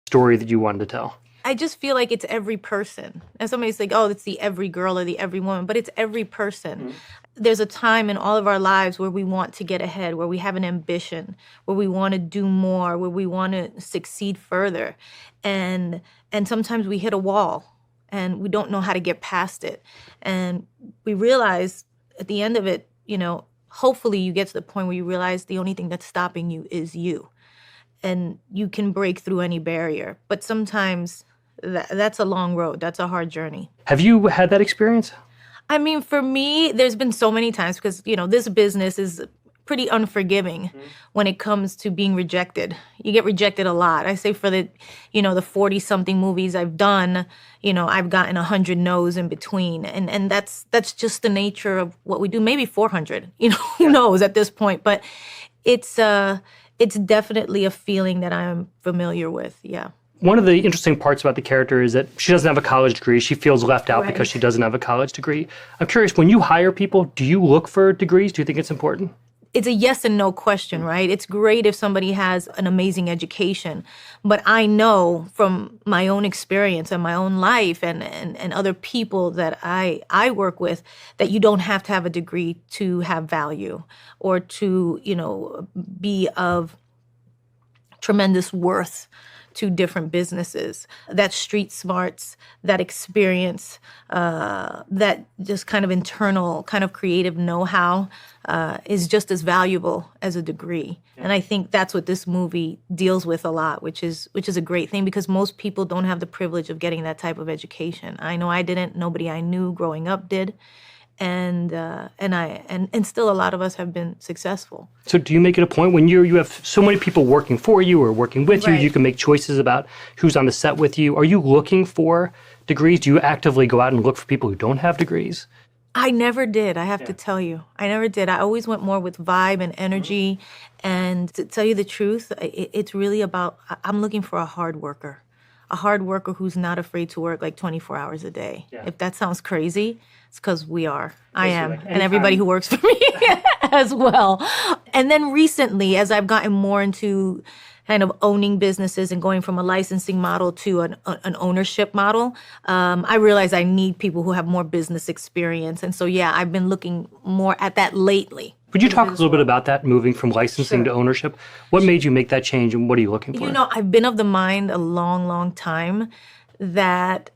story that you wanted to tell? I just feel like it's every person. And somebody's like, oh, it's the every girl or the every woman, but it's every person. Mm-hmm. There's a time in all of our lives where we want to get ahead, where we have an ambition, where we want to do more, where we want to succeed further. And sometimes we hit a wall and we don't know how to get past it. And we realize at the end of it, hopefully you get to the point where you realize the only thing that's stopping you is you. And you can break through any barrier. But sometimes that's a long road. That's a hard journey. Have you had that experience? I mean, for me, there's been so many times because, this business is pretty unforgiving when it comes to being rejected. You get rejected a lot. I say for the 40-something movies I've done, I've gotten 100 no's in between. And that's just the nature of what we do. Maybe 400, who knows at this point. But it's definitely a feeling that I'm familiar with, yeah. One of the interesting parts about the character is that she doesn't have a college degree. She feels left out because she doesn't have a college degree. I'm curious, when you hire people, do you look for degrees? Do you think it's important? It's a yes and no question, right? It's great if somebody has an amazing education, but I know from my own experience and my own life and other people that I work with that you don't have to have a degree to have value or to, be of tremendous worth to different businesses. That street smarts, that experience, that just kind of internal, kind of creative know-how is just as valuable as a degree. Yeah. And I think that's what this movie deals with a lot, which is a great thing because most people don't have the privilege of getting that type of education. I know I didn't. Nobody I knew growing up did. And still a lot of us have been successful. So do you make it a point when you have so many people working for you or working with you, you can make choices about who's on the set with you. Are you looking for degrees? Do you actively go out and look for people who don't have degrees? I never did, I have to tell you. I never did. I always went more with vibe and energy. Mm-hmm. And to tell you the truth, it's really about, I'm looking for a hard worker who's not afraid to work like 24 hours a day. Yeah. If that sounds crazy, it's because we are. I am. And everybody who works for me as well. And then recently, as I've gotten more into kind of owning businesses and going from a licensing model to an ownership model, I realize I need people who have more business experience. And so, I've been looking more at that lately. Would you talk a little bit about that, moving from licensing to ownership? What made you make that change and what are you looking for? I've been of the mind a long, long time that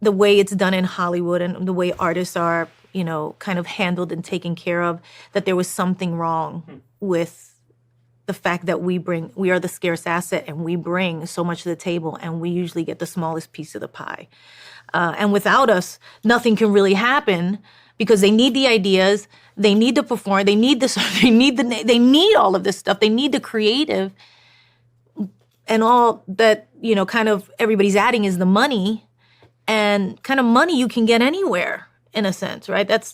the way it's done in Hollywood and the way artists are, kind of handled and taken care of, that there was something wrong with the fact that we are the scarce asset and we bring so much to the table and we usually get the smallest piece of the pie. And without us, nothing can really happen because they need the ideas, they need to perform, they need they need all of this stuff, they need the creative, and all that, kind of everybody's adding is the money, and kind of money you can get anywhere. In a sense, right? That's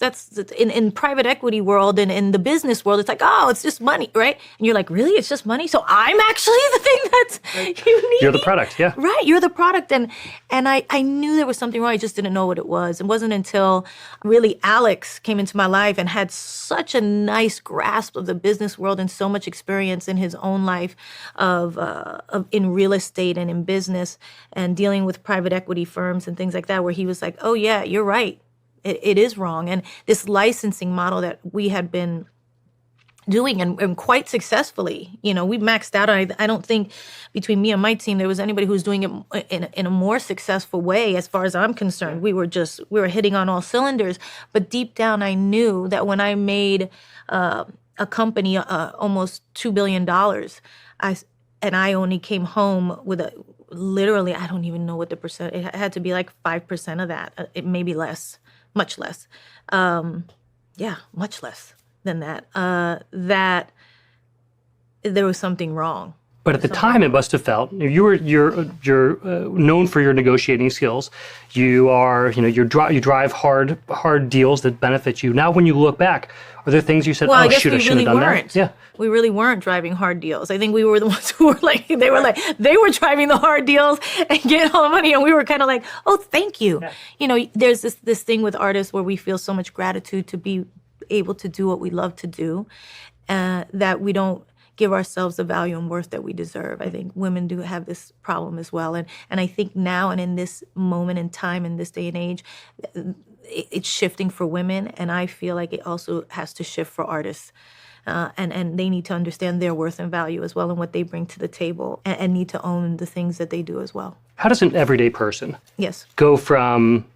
in private equity world and in the business world, it's like, oh, it's just money, right? And you're like, really? It's just money? So I'm actually the thing that's unique. You're the product, yeah. Right, you're the product. And I knew there was something wrong. I just didn't know what it was. It wasn't until really Alex came into my life and had such a nice grasp of the business world and so much experience in his own life of in real estate and in business and dealing with private equity firms and things like that, where he was like, oh yeah, you're right. It is wrong. And this licensing model that we had been doing and quite successfully, we maxed out. I don't think between me and my team, there was anybody who was doing it in a more successful way as far as I'm concerned. We were hitting on all cylinders. But deep down, I knew that when I made a company almost $2 billion, I only came home with literally, I don't even know what the percent, it had to be like 5% of that, it may be less. Much less. Much less than that. That there was something wrong. But at the time, it must have felt you're known for your negotiating skills. You are, you drive hard deals that benefit you. Now, when you look back, are there things you said, I shouldn't have done that? Yeah. We really weren't driving hard deals. I think we were the ones who were they were driving the hard deals and getting all the money, and we were kind of like, oh, thank you. Yeah. There's this thing with artists where we feel so much gratitude to be able to do what we love to do, that we don't give ourselves the value and worth that we deserve. I think women do have this problem as well. And I think now and in this moment in time, in this day and age, it's shifting for women. And I feel like it also has to shift for artists. And they need to understand their worth and value as well and what they bring to the table and need to own the things that they do as well. How does an everyday person Yes. go from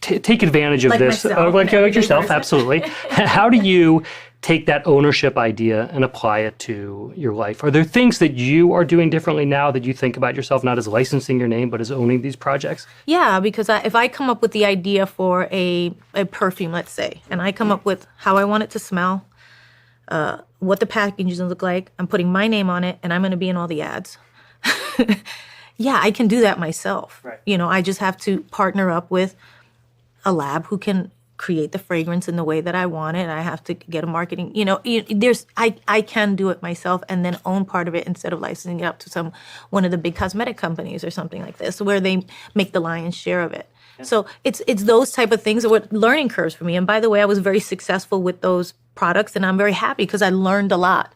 take advantage of Like this, myself, like yourself, person. absolutely. How do you take that ownership idea and apply it to your life? Are there things that you are doing differently now that you think about yourself, not as licensing your name, but as owning these projects? Yeah, because if I come up with the idea for a perfume, let's say, and I come up with how I want it to smell, what the packaging is going to look like, I'm putting my name on it, and I'm going to be in all the ads. Yeah, I can do that myself. Right. I just have to partner up with a lab who can create the fragrance in the way that I want it. I have to get a marketing, I can do it myself and then own part of it instead of licensing it up to one of the big cosmetic companies or something like this, where they make the lion's share of it. Yeah. So it's those type of things that were learning curves for me. And by the way, I was very successful with those products, and I'm very happy because I learned a lot.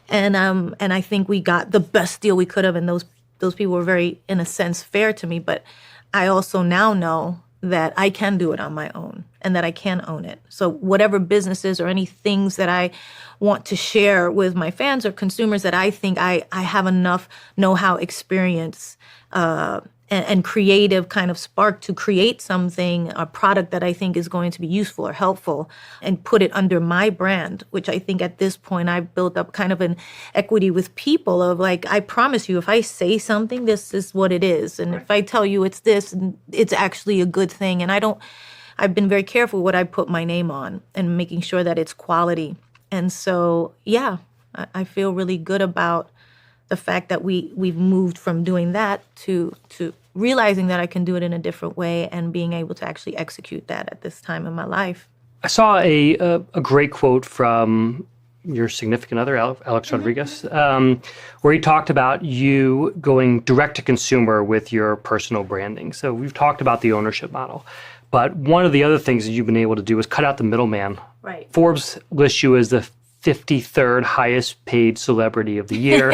And I think we got the best deal we could have, and those people were very, in a sense, fair to me. But I also now know that I can do it on my own and that I can own it. So whatever businesses or any things that I want to share with my fans or consumers that I think I have enough know-how, experience, and creative kind of spark to create something, a product that I think is going to be useful or helpful, and put it under my brand, which I think at this point I've built up kind of an equity with people of like, I promise you, if I say something, this is what it is. And if I tell you it's this, it's actually a good thing. And I've been very careful what I put my name on and making sure that it's quality. And so, yeah, I feel really good about the fact that we've moved from doing that to realizing that I can do it in a different way and being able to actually execute that at this time in my life. I saw a great quote from your significant other, Alex Rodriguez, where he talked about you going direct to consumer with your personal branding. So we've talked about the ownership model, but one of the other things that you've been able to do is cut out the middleman. Right. Forbes lists you as the 53rd highest paid celebrity of the year.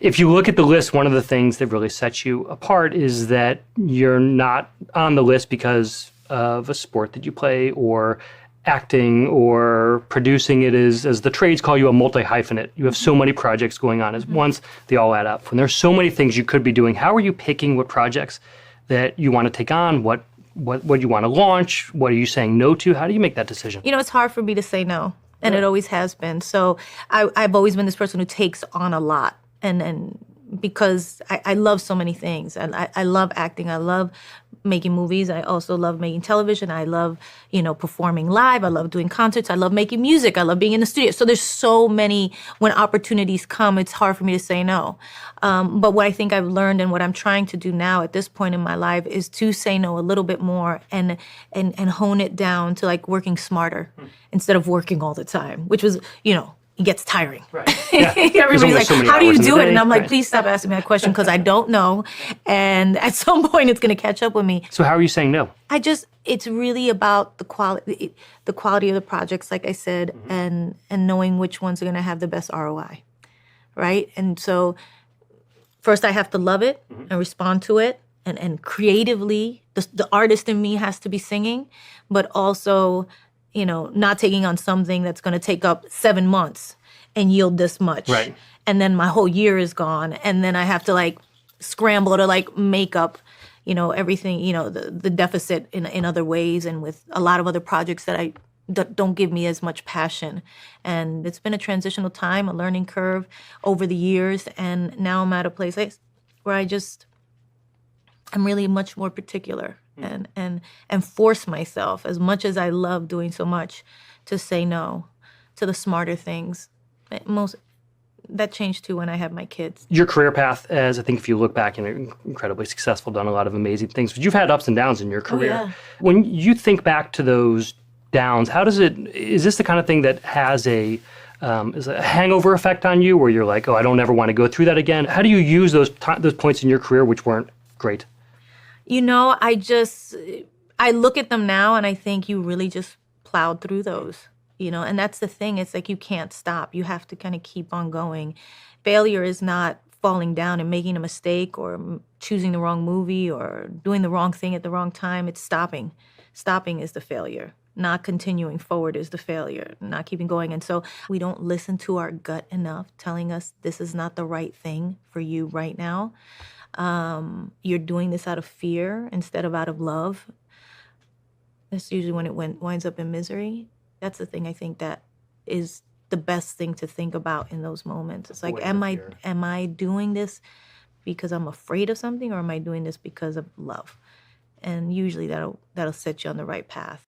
If you look at the list, one of the things that really sets you apart is that you're not on the list because of a sport that you play or acting or producing. It is, as the trades call you, a multi-hyphenate. You have so many projects going on at once, they all add up. When there's so many things you could be doing, how are you picking what projects that you want to take on, what you want to launch, what are you saying no to? How do you make that decision? It's hard for me to say no. And it always has been. So I've always been this person who takes on a lot. And because I love so many things. And I love acting. I love making movies. I also love making television. I love, performing live. I love doing concerts. I love making music. I love being in the studio. So there's so many, when opportunities come, it's hard for me to say no. But what I think I've learned and what I'm trying to do now at this point in my life is to say no a little bit more and hone it down to like working smarter instead of working all the time, which was, it gets tiring. Right. Yeah. Everybody's like, so how do you do it? And I'm like, right. Please stop asking me that question because I don't know. And at some point it's going to catch up with me. So how are you saying no? It's really about the quality of the projects, like I said, and knowing which ones are going to have the best ROI, right? And so first I have to love it and respond to it. And creatively, the artist in me has to be singing, but also, not taking on something that's going to take up 7 months and yield this much. Right. And then my whole year is gone. And then I have to scramble to make up, everything, the deficit in other ways and with a lot of other projects that don't give me as much passion. And it's been a transitional time, a learning curve over the years. And now I'm at a place where I'm really much more particular and force myself, as much as I love doing so much, to say no to the smarter things. That changed too when I had my kids. Your career path, as I think if you look back, you're incredibly successful, done a lot of amazing things, but you've had ups and downs in your career. Oh, yeah. When you think back to those downs, is this the kind of thing that has is a hangover effect on you where you're like, oh, I don't ever want to go through that again? How do you use those points in your career which weren't great? I look at them now and I think you really just plowed through those. And that's the thing. It's like you can't stop. You have to kind of keep on going. Failure is not falling down and making a mistake or choosing the wrong movie or doing the wrong thing at the wrong time. It's stopping. Stopping is the failure. Not continuing forward is the failure, not keeping going. And so we don't listen to our gut enough telling us this is not the right thing for you right now. You're doing this out of fear instead of out of love. That's usually when it winds up in misery. That's the thing I think that is the best thing to think about in those moments. It's like, Avoiding the fear. am I doing this because I'm afraid of something, or am I doing this because of love? And usually that'll set you on the right path.